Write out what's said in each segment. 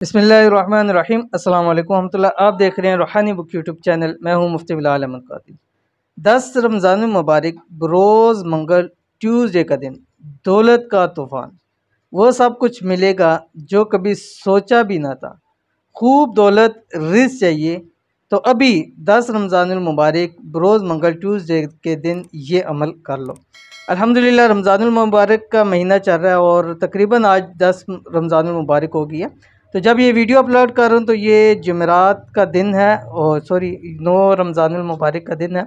बिस्मिल्लाहिर्रहमानिर्रहीम अस्सलाम वालेकुम रहमतुल्लाह। आप देख रहे हैं रूहानी बुक यूट्यूब चैनल। मैं हूं मुफ्ती बिलाल अहमद कादिर। 10 रमज़ानुल मुबारक रोज़ मंगल ट्यूसडे का दिन, दौलत का तूफ़ान, वो सब कुछ मिलेगा जो कभी सोचा भी ना था। खूब दौलत रिज़्क़ चाहिए तो अभी 10 रमज़ानुल मुबारक रोज़ मंगल ट्यूसडे के दिन ये अमल कर लो। अल्हम्दुलिल्लाह रमज़ानुल मुबारक का महीना चल रहा है और तकरीबन आज 10 रमज़ानुल मुबारक हो गई है। तो जब ये वीडियो अपलोड कर रहा हूँ तो ये जुमेरात का दिन है और 9 रमज़ानुल मुबारक का दिन है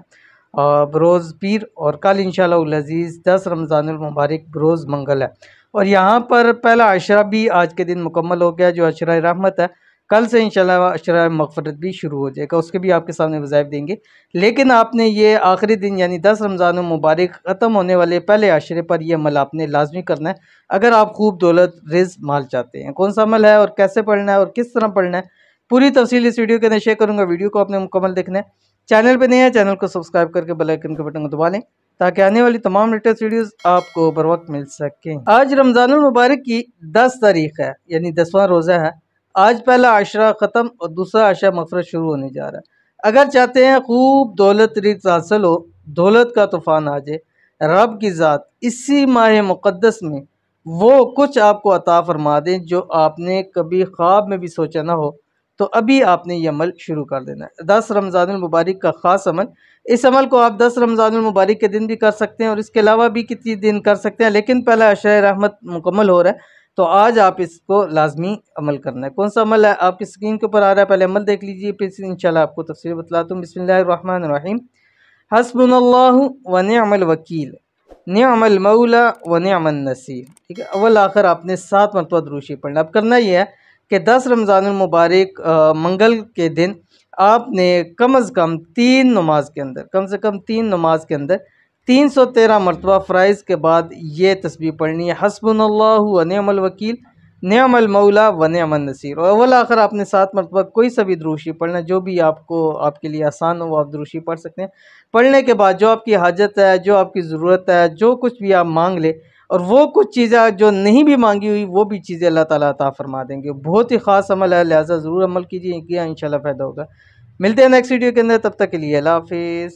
बरोज़ पीर, और कल इंशाअल्लाह अज़ीज़ 10 रमज़ानुल मुबारक बरोज़ मंगल है। और यहाँ पर पहला अशरा भी आज के दिन मुकम्मल हो गया जो अशरा रहमत है। कल से इंशाअल्लाह अशरा मग़फ़िरत भी शुरू हो जाएगा, उसके भी आपके सामने वज़ाइफ देंगे। लेकिन आपने ये आखिरी दिन यानी 10 रमज़ानुल मुबारक ख़त्म होने वाले पहले अशरे पर यह अमल आपने लाजमी करना है अगर आप खूब दौलत रिज़्क़ माल चाहते हैं। कौन सा अमल है और कैसे पढ़ना है और किस तरह पढ़ना है, पूरी तफसील इस वीडियो के अंदर शेयर करूँगा। वीडियो को आपने मुकम्मल देखना है। चैनल पे नए हैं, चैनल को सब्सक्राइब करके बेल आइकन के बटन को दबा लें ताकि आने वाली तमाम लेटेस्ट वीडियोस आपको बर वक्त मिल सकें। आज रमज़ानुल मुबारक की 10 तारीख है यानी 10वां रोज़ा है। आज पहला अशरा ख़त्म और दूसरा अशरा मग़फ़िरत शुरू होने जा रहा है। अगर चाहते हैं खूब दौलत रिज़्क़ हासिल हो, दौलत का तूफ़ान आ जाए, रब की ज़ात इसी माह मुक़द्दस में वो कुछ आपको अता फरमा दें जो आपने कभी ख्वाब में भी सोचा ना हो, तो अभी आपने ये अमल शुरू कर देना है। 10 रमज़ानुल मुबारक का ख़ास अमल, इस अमल को आप 10 रमज़ानुल मुबारक के दिन भी कर सकते हैं और इसके अलावा भी किसी दिन कर सकते हैं, लेकिन पहला अशरा रहमत मुकम्मल हो रहा है तो आज आप इसको लाजमी अमल करना है। कौन सा अमल है आपकी स्क्रीन के ऊपर आ रहा है, पहले अमल देख लीजिए फिर इंशाल्लाह आपको तफसील बतलाता हूँ। बिस्मिल्लाहिर्रहमानिर्रहीम। हस्बुनल्लाहु व निअमल वकील, निअमल मौला व निअमन नसीर। ठीक है, अव्वल आखिर आपने 7 मरतबा दुरूद शरीफ पढ़ना। अब करना यह है कि 10 रमज़ानुल मुबारक मंगल के दिन आपने कम अज़ कम 3 नमाज के अंदर, कम से कम 3 नमाज के अंदर 313 मरतबा फ़राइज़ के बाद ये तस्बीह पढ़नी है, हस्बुनल्लाहु व निअमल वकील, निअमल मौला व निअमन नसीर। और अव्वल आखिर आपने 7 मरतबा कोई सा भी दुरूद शरीफ पढ़ना, जो भी आपको आपके लिए आसान हो वो आप दुरूद शरीफ पढ़ सकते हैं। पढ़ने के बाद जो आपकी हाजत है, जो आपकी ज़रूरत है, जो कुछ भी आप मांग ले, और वो कुछ चीज़ें जो नहीं भी मांगी हुई वो भी चीज़ें अल्लाह ताला अता फरमा देंगे। बहुत ही ख़ास अमल है, लिहाजा ज़रूर अमल कीजिए, इंशाल्लाह फ़ायदा होगा। मिलते हैं नेक्स्ट वीडियो के अंदर, तब तक के लिए अल्लाह हाफ़िज़।